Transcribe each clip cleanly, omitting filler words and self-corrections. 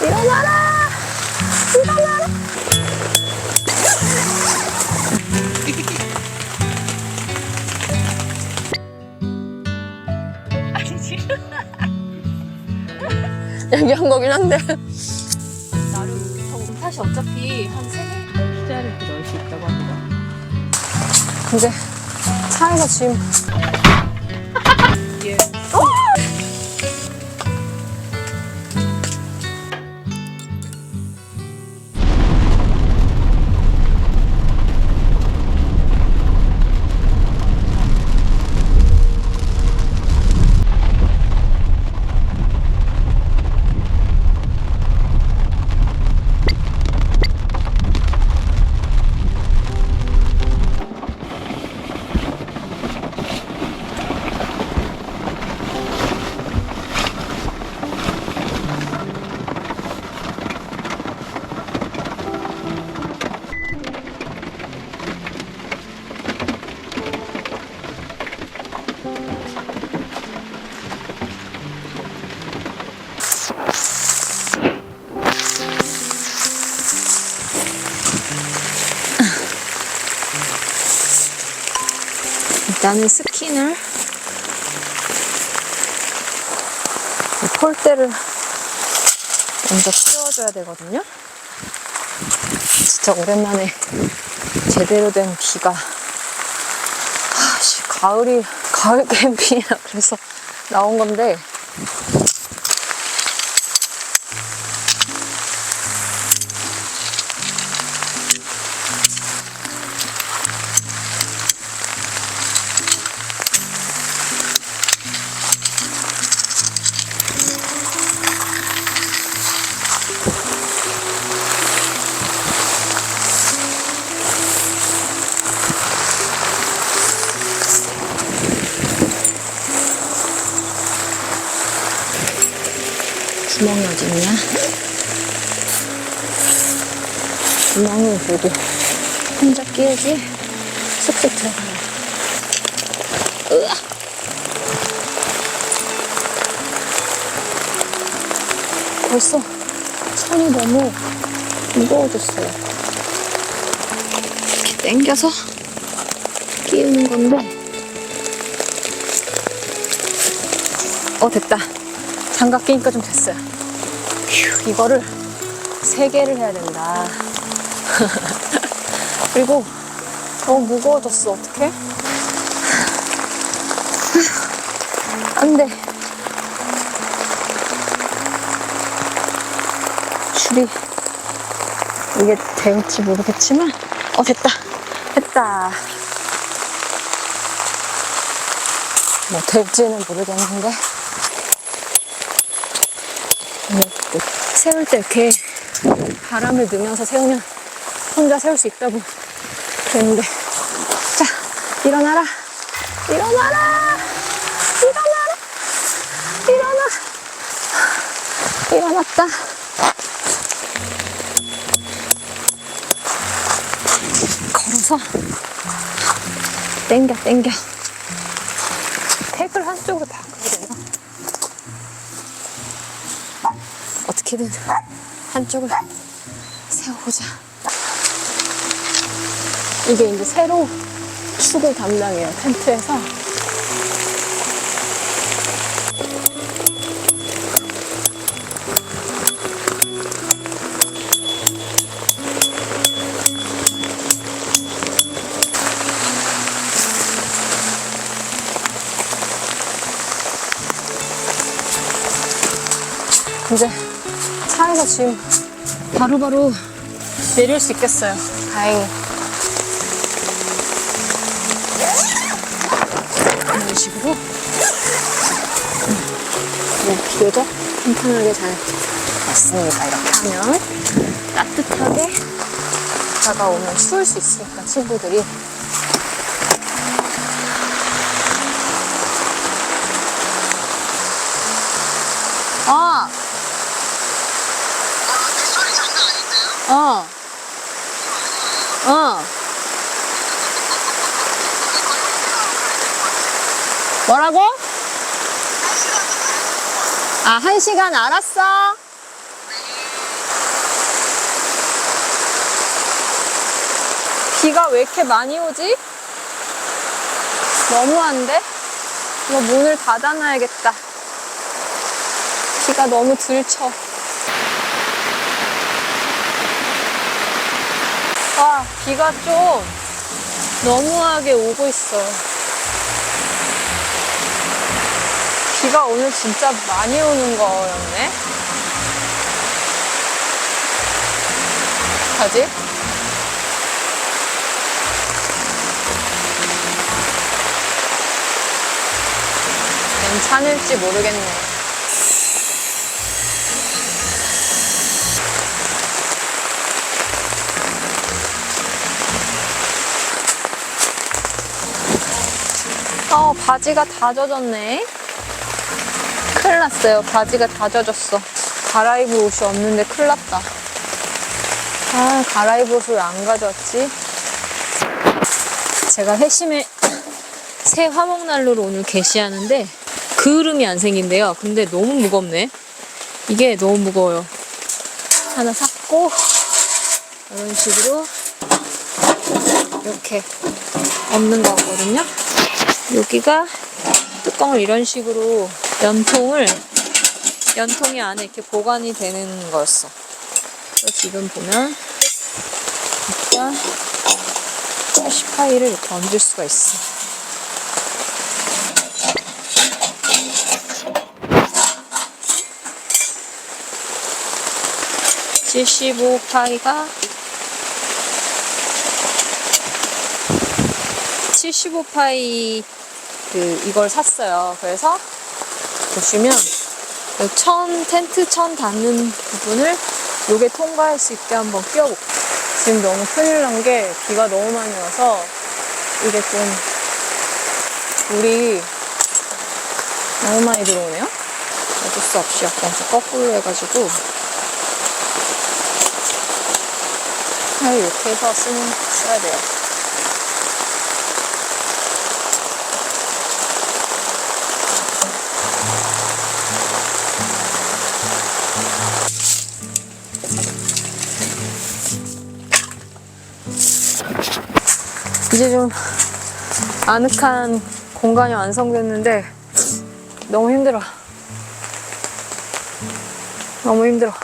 일어나라! 일어나라! 아니, 지금. 얘기한 거긴 한데. 나름 저 몸탓이 어차피 한 3개? 피자를 이렇게 넣을 수 있다고 합니다. 이제 차에서 짐. 예. 일단은 스킨을 이 폴대를 먼저 씌워줘야 되거든요. 진짜 오랜만에 제대로 된 비가 가을 캠핑이라 그래서 나온 건데 구멍이 어디 있냐? 구멍을 그래도 혼자 끼우지 쑥쑥 들어가요. 으아! 벌써 손이 너무 무거워졌어요. 이렇게 당겨서 끼우는 건데 됐다. 장갑 끼니까 좀 됐어요. 휴, 이거를 3개를 해야 된다. 그리고 너무 무거워졌어. 어떡해? 안 돼. 줄이 이게 될지 모르겠지만 됐다. 됐다. 뭐 될지는 모르겠는데 세울 때 이렇게 바람을 넣으면서 세우면 혼자 세울 수 있다고 그랬는데. 자, 일어나라! 일어나라! 일어나라! 일어나! 일어났다. 걸어서 당겨. 택을 한쪽으로 바꿔야 되나? 어떻게든 한쪽을 세워보자. 이게 이제 새로 축을 담당해요, 텐트에서. 이제 차에서 지금 바로바로 내릴 수 있겠어요. 다행히. 이런 식으로 비교적 탄탄하게 잘 왔습니다. 이렇게 하면 따뜻하게 비가 오면 추울 수 있으니까 친구들이. 뭐라고? 1시간 알았어? 비가 왜 이렇게 많이 오지? 너무한데? 이거 문을 닫아놔야겠다. 비가 너무 들쳐. 와, 비가 좀 너무하게 오고 있어. 비가 오늘 진짜 많이 오는 거였네. 어떡하지? 괜찮을지 모르겠네. 바지가 다 젖었네. 큰일 났어요. 바지가 다 젖었어. 갈아입을 옷이 없는데 큰일 났다. 아, 갈아입을 옷을 왜 안 가져왔지? 제가 회심의 새 화목난로를 오늘 게시하는데 그을음이 안 생긴대요. 근데 너무 무겁네. 이게 너무 무거워요. 하나 샀고 이런 식으로 이렇게 엎는 거거든요. 여기가 뚜껑을 이런 식으로 연통이 안에 이렇게 보관이 되는 거였어. 그래서 지금 보면 일단 플래시 파일을 이렇게 얹을 수가 있어. (75파이가) 75파이 이걸 샀어요. 그래서 보시면 텐트 천 닿는 부분을 요게 통과할 수 있게 한번 끼워볼게요. 지금 너무 큰일 난 게 비가 너무 많이 와서 이게 좀 물이 너무 많이 들어오네요. 어쩔 수 없이 약간 거꾸로 해가지고 이렇게 해서 써야 돼요. 이제 좀 아늑한 공간이 완성됐는데 너무 힘들어. 너무 힘들어.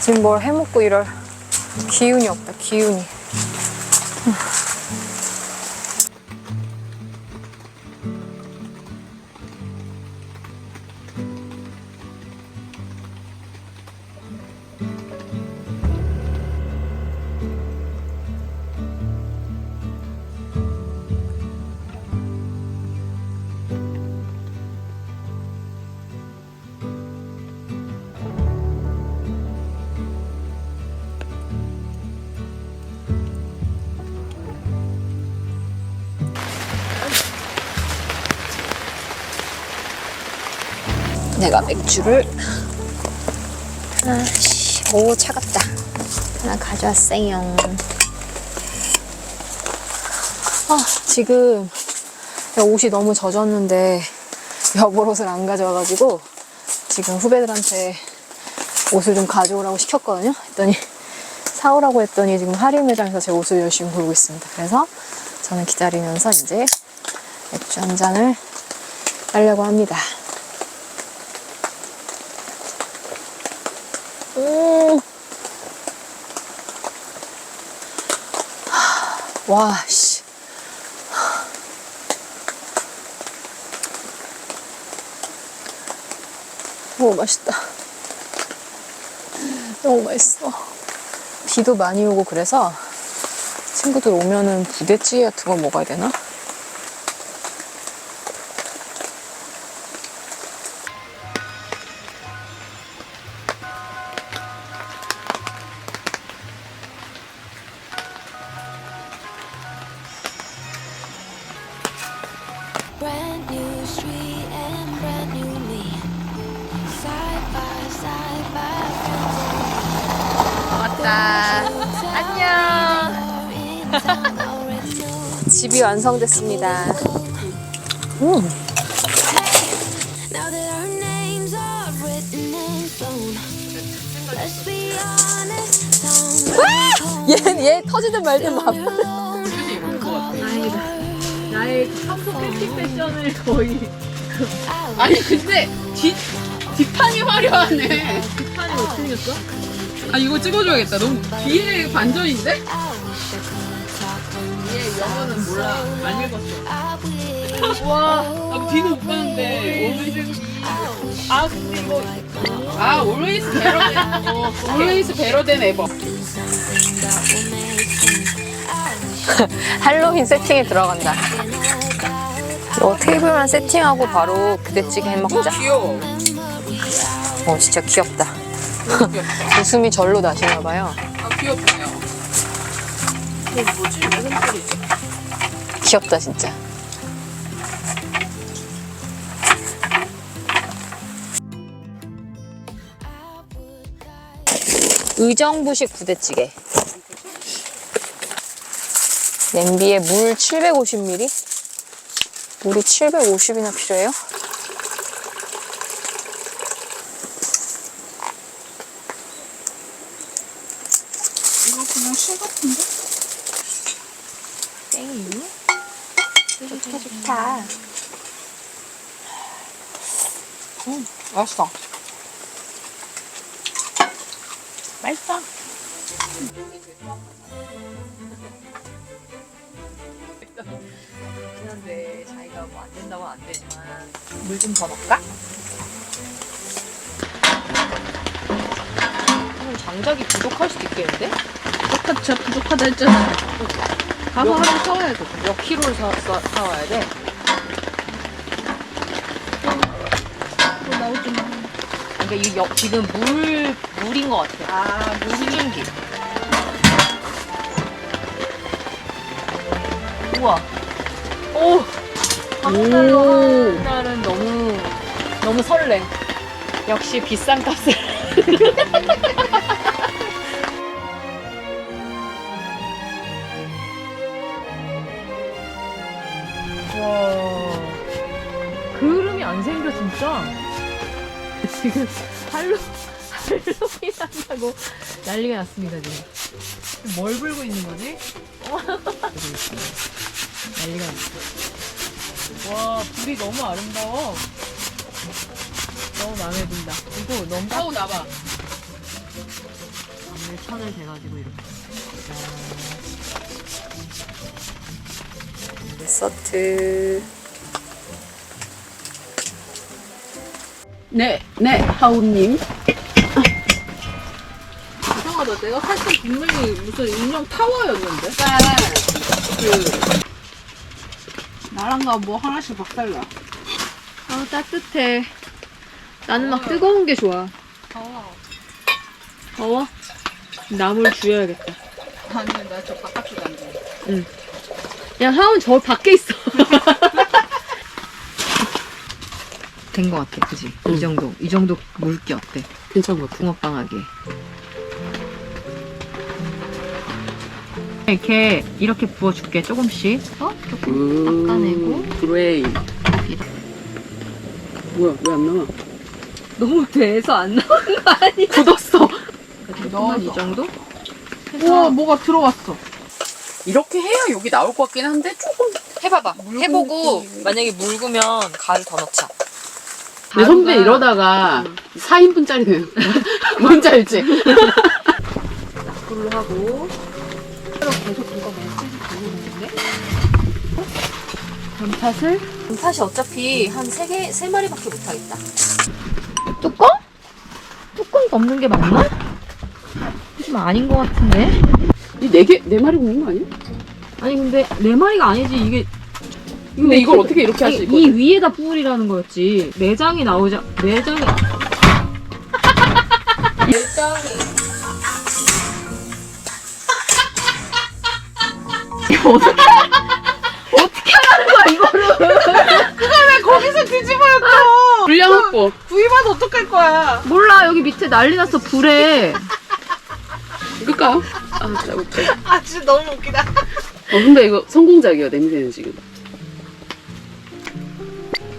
지금 뭘 해먹고 이럴 기운이 없다. 기운이. 내가 맥주를 오 차갑다. 하나 가져왔어요. 지금 옷이 너무 젖었는데 여벌옷을 안 가져와가지고 지금 후배들한테 옷을 좀 가져오라고 시켰거든요. 사오라고 했더니 지금 할인 매장에서 제 옷을 열심히 고르고 있습니다. 그래서 저는 기다리면서 이제 맥주 한 잔을 따려고 합니다. 와, 씨. 너무 맛있다. 너무 맛있어. 비도 많이 오고 그래서 친구들 오면은 부대찌개 같은 거 먹어야 되나? Brand new street and brand new me. Side by side by 왔다. 안녕. 집이 완성됐습니다. Now that our names are written in stone. Let's be honest, don't 얘 터지든 말든 막. 나의 한국 팬티 패션을 거의 아니 근데 뒷판이 화려하네. 뒷판이 어떻게 생겼어? 아 이거 찍어줘야겠다. 너무 뒤에 반전인데? 얘 영어는 몰라. 안 읽었어. 와, 나 뒤는 못 봤는데. 아 근데 이거 always better than always better than ever. 할로윈 세팅에 들어간다. 이거 테이블만 세팅하고 바로 부대찌개 해 먹자. 귀여워. 진짜 귀엽다. 너무 귀엽다. 웃음이 절로 나시나 봐요. 아 귀엽네요. 이거 뭐지? 왜 흔들리지? 귀엽다 진짜. 의정부식 부대찌개. 냄비에 물 750ml? 물이 750이나 필요해요? 이거 그냥 술 같은데? 땡이. 좋다 좋다. 맛있어. 맛있어. 그렇긴 한데 자기가 뭐 안 된다고 안 되지만 물 좀 더 넣을까? 오늘 장작이 부족할 수도 있겠는데? 진짜 부족하다 했잖아. 가서 하나 사와야 돼. 몇 킬로를 사와야 돼? 또 나오지 마. 그러니까 이 지금 물인 것 같아. 물 수증기. 우와. 오. 한국날로 하는 날은 너무 설레. 역시 비싼 값을. 와. 그름이 안 생겨 진짜. 지금 할로윈 한다고 난리가 났습니다 지금. 뭘 불고 있는 거지? 난리가 났어. 와 불이 너무 아름다워. 너무 마음에 든다. 이거 너무 사오 나봐. 천을 대가지고 이렇게. 서트. 네, 하우님. 이상하다. 내가 살짝 분명히 무슨 인형 타워였는데. 나랑가 뭐 하나씩 박살나. 아 따뜻해. 나는 막 뜨거운 게 좋아. 더워? 나물 주워야겠다. 아니, 나 저 바깥에 간대. 야 하운 저 밖에 있어. 된 것 같아, 그지? 이 정도 물기 어때? 괜찮은 것 같아. 붕어빵하게. 이렇게 부어줄게, 조금씩. 조금 닦아내고. 브레인. 뭐야, 왜 안 나와? 너무 돼서 안 나오는 거 아니야? 굳었어. 조금만 이 정도? 우와, 뭐가 들어왔어. 이렇게 해야 여기 나올 것 같긴 한데 조금 해봐봐. 해보고 만약에 묽으면 가루 더 넣자. 내 선배 이러다가 4인분짜리 되는 거야. 뭔지 알지? 불로 하고. 계속 누가 메시지 돌리는데? 전팥이 어차피 한 3마리밖에 못하겠다. 뚜껑? 뚜껑 넘는 게 맞나? 좀 아닌 것 같은데? 이 4마리 굽는 거 아니야? 아니 근데 4마리가 아니지 이게. 근데 이걸 어떻게 이렇게 할 수 있거든? 이 위에다 뿌리라는 거였지. 내장이 나오자. 내장이. 어떻게 하라는 거야 이거를? 그걸 왜 거기서 뒤집어였어? 불량 확보. 구이맛 어떡할 거야? 몰라 여기 밑에 난리 났어 불에. 그니까. 아 진짜 웃겨. 아 진짜 너무 웃기다. 근데 이거 성공작이야 냄새는 지금.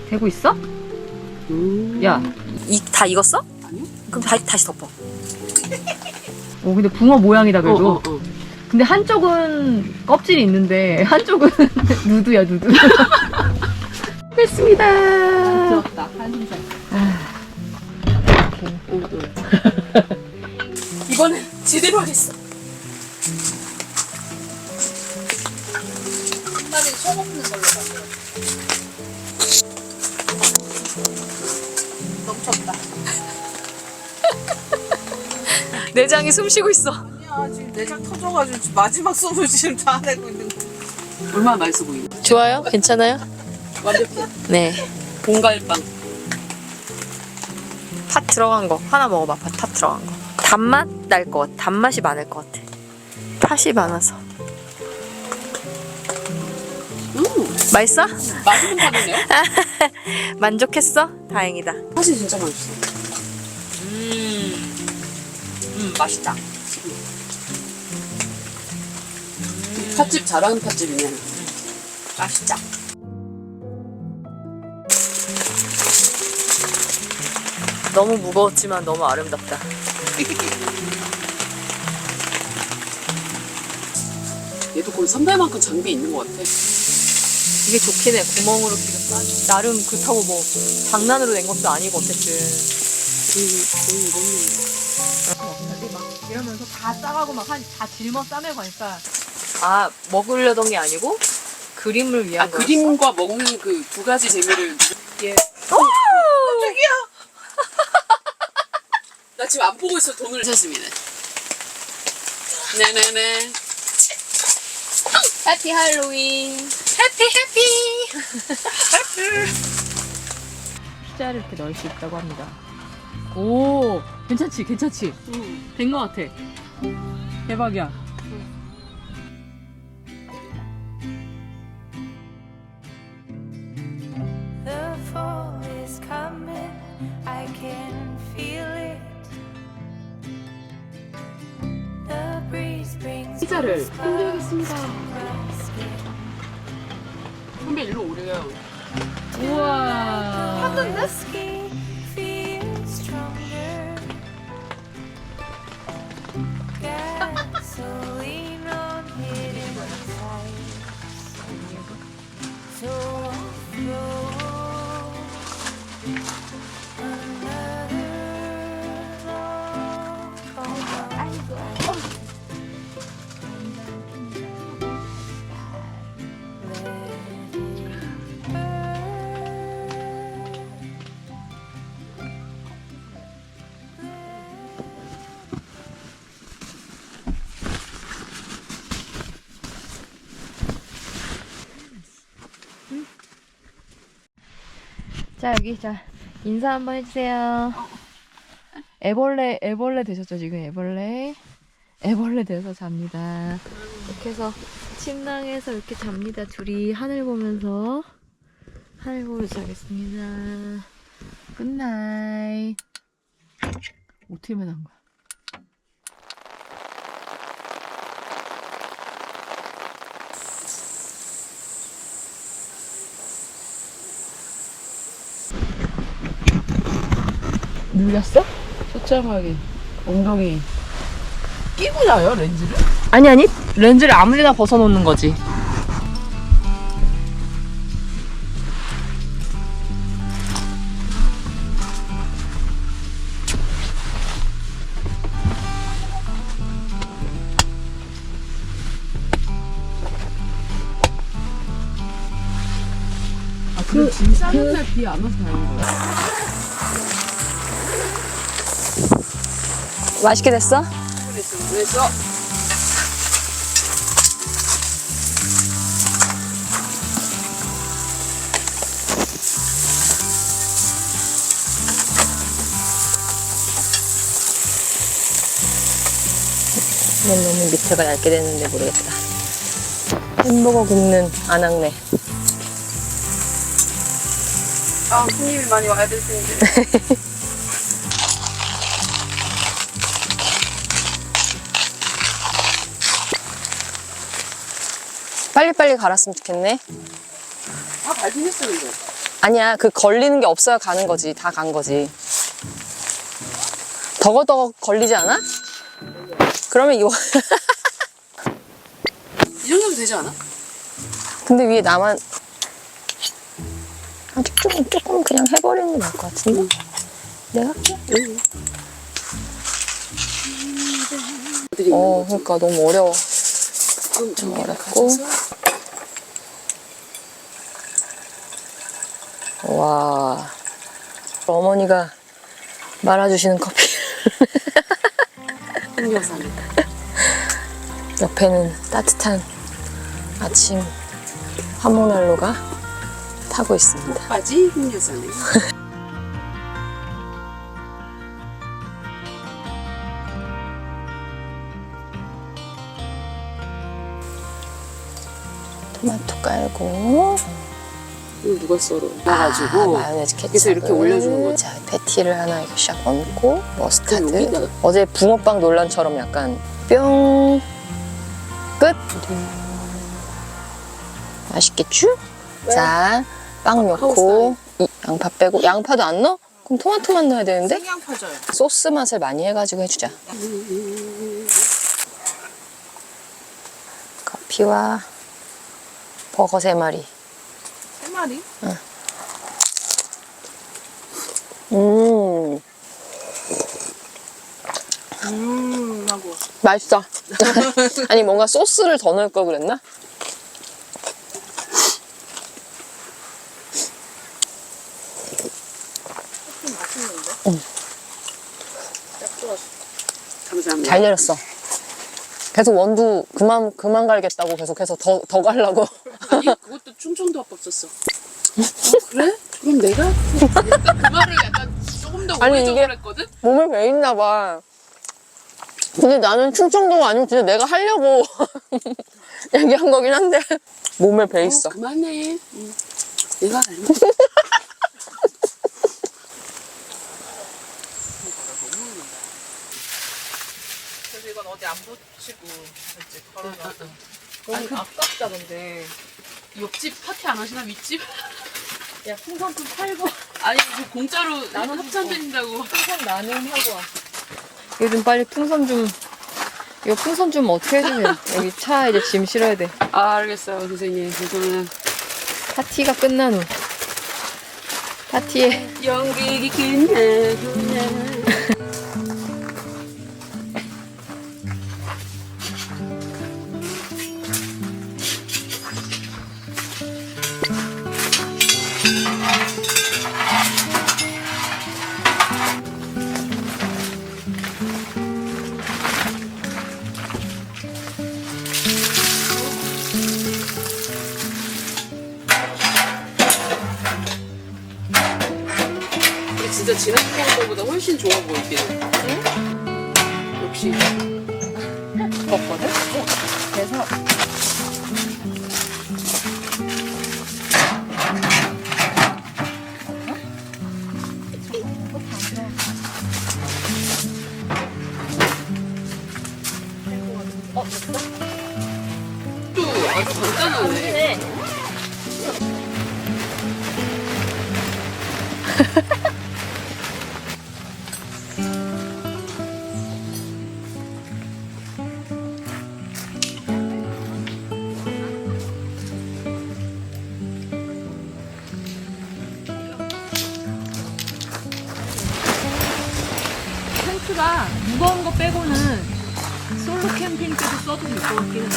되고 있어? 야, 다 익었어? 아니요. 그럼 다시 덮어. 오, 근데 붕어 모양이다, 그래도. 어. 근데 한쪽은 껍질이 있는데, 한쪽은 누드야, 누드. 됐습니다. 들었다. 한숨 이번엔 제대로 하겠어. 한 마리 속 없는 걸로 가세요. 넘쳤다. 내장이 숨 쉬고 있어. 아니야 지금 내장 터져가지고 마지막 숨을 지금 다 내고 있는 거. 얼마나 맛있어 보이네. 좋아요? 괜찮아요? 완벽해. 네. 봉갈빵. 팥 들어간 거 하나 먹어봐. 팥 들어간 거. 단맛 날 것 같아. 단맛이 많을 것 같아. 팥이 많아서. 맛있어? 맛있는 팥이네요? 만족했어? 다행이다. 팥이 진짜 맛있어. 맛있다. 팥집 잘하는 팥집이네. 맛있다. 너무 무거웠지만 너무 아름답다. 얘도 거의 선배만큼 장비 있는 것 같아. 이게 좋긴 해. 구멍으로 기름 빠져. 나름 그렇다고 뭐 장난으로 낸 것도 아니고 어쨌든. 거의 이거는. 막 이러면서 다 싸가고 막 다 짊어 싸매고 하니까 아 먹으려던 게 아니고 그림을 위한 거였어? 그림과 먹는 그 두 가지 재미를 이게 저기요. 나 지금 안 보고 있어. 돈을 샀습니다. 네네네. 해피 할로윈. 해피. 피자를 이렇게 넣을 수 있다고 합니다. 오, 괜찮지? 된 거 같아. 대박이야. The fall is coming, I can feel it. The breeze brings 피자를 goosebumps 흔들겠습니다. to my skin. 선배 일로 오래요. 우와. The whiskey feels stronger. Gasoline on hidden sights. So roll another long call. Let it burn. 자 여기 자 인사 한번 해주세요. 애벌레 되셨죠 지금 애벌레 돼서 잡니다. 이렇게 해서 침낭에서 이렇게 잡니다. 둘이 하늘 보면서 자겠습니다. 굿나잇. 어떻게 만난 거야? 눌렸어? 초점하게 엉덩이 끼고 자요 렌즈를? 아니 렌즈를 아무데나 벗어놓는 거지. 아 그럼 진짜 맨날 비 안 와서 다행인 거야? 맛있게 됐어? 그래서 이건 너무 밑에가 얇게 됐는데 모르겠다. 햄버거 굽는 안악내. 아 손님이 많이 와야 될 텐데. 빨리빨리 갈았으면 좋겠네. 다 발긴 했어 이거. 아니야, 그 걸리는 게 없어야 가는 거지. 다 간 거지. 더거더거 걸리지 않아? 그러면 이거 이 정도면 되지 않아? 근데 위에 나만 아직 조금 그냥 해버리는 게 나을 것 같은데? 내가 할게. 그러니까 너무 어려워. 좀 어렵고. 와, 어머니가 말아주시는 커피. 흑여사네. 옆에는 따뜻한 아침 화목난로가 타고 있습니다. 바지 흑여사네. 토마토 깔고 이거 누가 썰어? 놔가지고 마요네즈 케첩을 그래서 이렇게 올려주는 거지. 자, 패티를 하나 이렇게 샥 얹고 머스타드. 여기다가. 어제 붕어빵 논란처럼 약간 뿅 끝. 맛있겠죠? 자, 빵 넣고 이 양파 빼고 양파도 안 넣어? 그럼 토마토만 넣어야 되는데 생양파 줘요. 소스 맛을 많이 해가지고 해주자. 커피와 버거 3마리. 3마리? 하고. 맛있어. 아니 뭔가 소스를 더 넣을 걸 그랬나? 맛있는데? 딱 좋았어. 감사합니다. 잘 내렸어. 계속 원두 그만 갈겠다고 계속해서 더 갈라고. 아니 그것도 충청도 화법 썼어. 그래? 그럼 내가? 그 말을 약간 조금 더 아니, 오래적으로 이게- 했거든? 몸에 배있나 봐. 근데 나는 충청도가 아니고 진짜 내가 하려고 얘기한 거긴 한데 몸에 배있어. 그만해. 내가 알면. 그래서 이건 어디 안 붙이고 이제 걸어놔. 너무 아깝다 근데. 옆집 파티 안 하시나? 윗집? 야 풍선 좀 팔고 아니 그 공짜로 합찬 드린다고. 풍선 나눔하고 와. 이거 좀 빨리 풍선 좀 이거 풍선 좀 어떻게 해주세요. 여기 차 이제 짐 실어야 돼. 아 알겠어요 선생님. 저는 파티가 끝난 후 파티에 연극이 끝나구나. 진짜 지난번 거보다 훨씬 좋아 보이긴 해. 응? 역시. 먹거든. 그래서 또 아주 간단하네. 텐트가 무거운 거 빼고는 솔로 캠핑 때도 써도 될 것 같긴 해.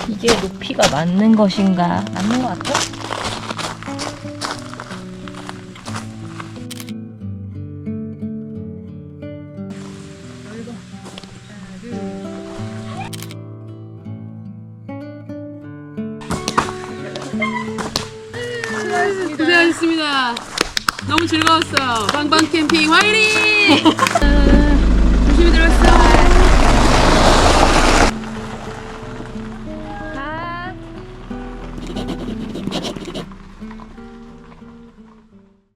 이게 높이가 맞는 것인가? 맞는 것 같아? 고생하셨습니다. 너무 즐거웠어요. 방방 캠핑 화이팅!